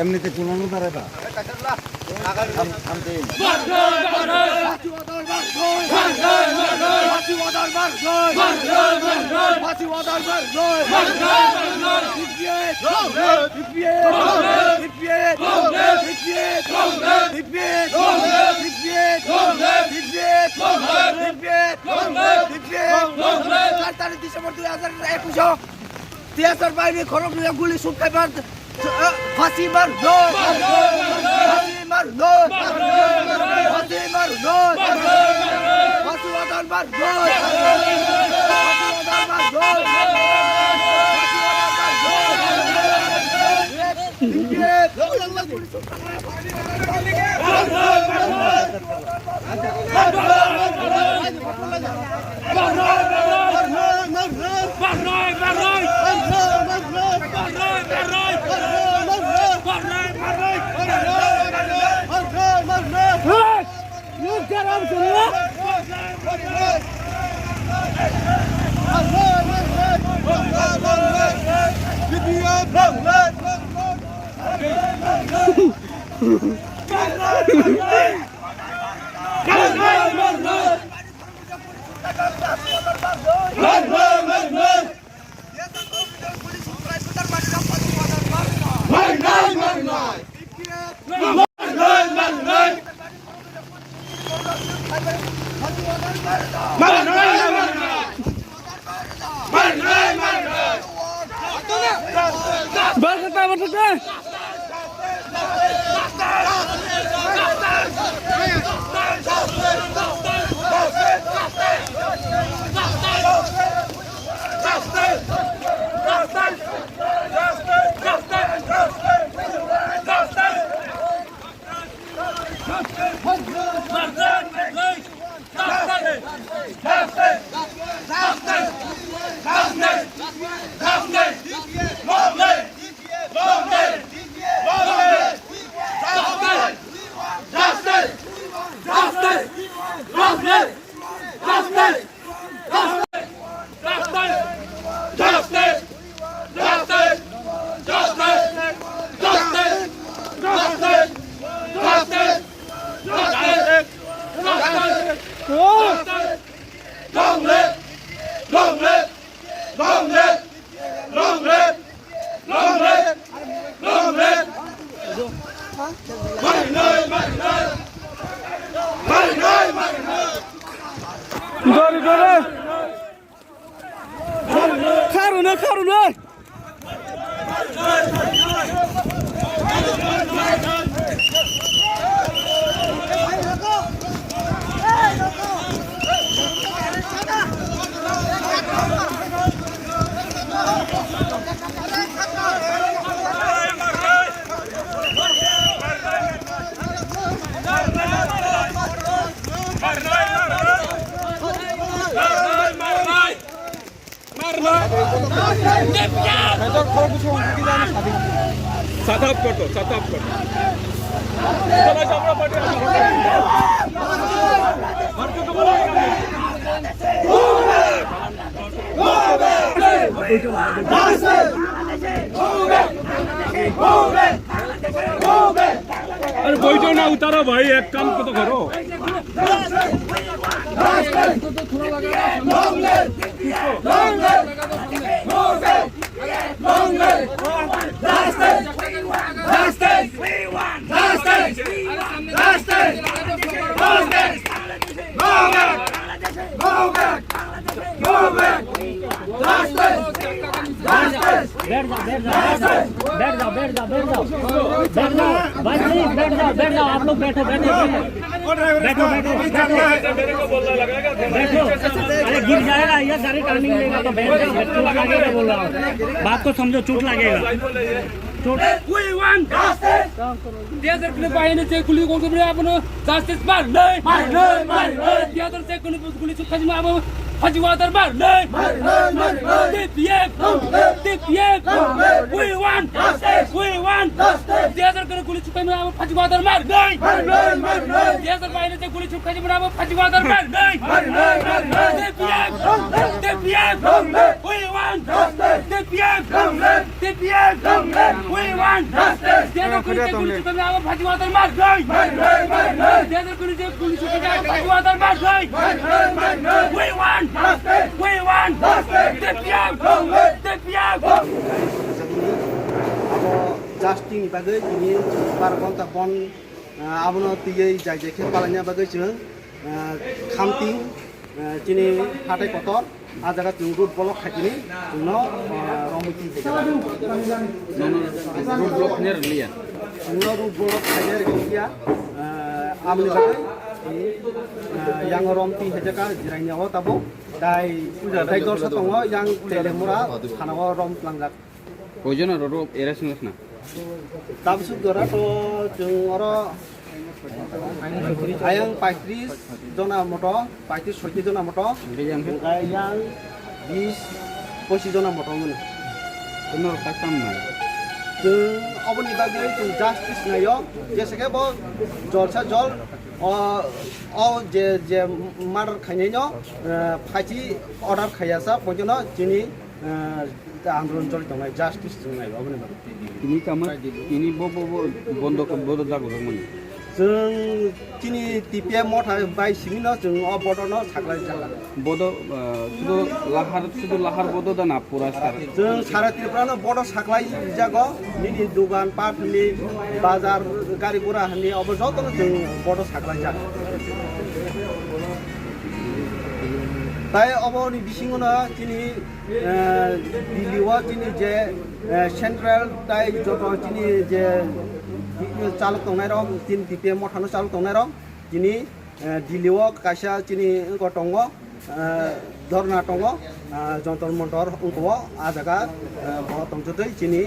এমনিতে চুনানো পারে না ডিসেম্বর 2021 তিয়াসার বাইরে খরচ গুলি শুকাইবার ফাঁসি মারলো ফাঁসি মারলো ফাঁসি মারলো ফাঁসি ওয়াদার মারলো সাতাপ করতো अरे बैठो ना उतारो भाई एक काम को तो करो बैठ जाओ आप लोग बैठो बैठो बैठो अरे गिर जाएगा ये गाड़ी टर्निंग लेगा तो बैठ जाओ चोट लगेगा बोल रहा हूँ बात को समझो चोट लगेगा गुली आपण जास्तीच मार Fajiwatar Marley. DPF. We want justice. We want justice. Desert করে গুলি ছুটাই আমরা ফাজিওয়াতার Marley. Desert বাইরে যে গুলি ছুটাই আমরা ফাজিওয়াতার Marley. DPF. We want justice. DPF. We want justice. Desert করে যে গুলি ছুটাই আমরা ফাজিওয়াতার Marley. Desert করে যে গুলি ছুটাই আমরা ফাজিওয়াতার Marley. We want justice. We want justice. DPF. Abo Justin bagai ini parpon tapon abono tiyei jai jai palanya bagai jeung khamting chini hatai kotor ajaga jeung root block khajini no romuti Road block ner liya. no root block khajer kia amni bagai yang romti hejaka jirainya tabo dai dorsa tongo yang telemura khanago rom langjak Kojona road erasinus na. Tapos dora to jeung oro ayang 35 jona moto 36 jona moto yang 20 25 jona moto mun Benar takam na. jeung oboni bagai jeung justice na yo jeseke bo jolsa jol o je murder khainyo phachi order khayasa pojono jini আন্দোলন চলিত নাই justice নাই oboni bagai Ini kamar ini bobo bondo jago মানে जों दिनै टिपिए मथा bye सिंनो जों अ बडनो साग्लाय जाला bodo শুধু লাহার bodo da na pura sar जों सारा त्रिपुरानो बड साग्लाय जागो निदि दुकान पाटनि बाजार गारि गुरा हनि अब जतनो जों बड साग्लाय जागो তাই অবনি বিসিংনো তিনি দিল্লিও তিনি যে সেন্ট্রাল তাই যত তিনি যে চালক দंनाय रं তিনি টিপিএ मथानो चालक दंनाय रं তিনি दिल्लिও कायसा তিনি गटंग धरना दंग जंतर मंतर उंको आ जागा बहतंजदै তিনি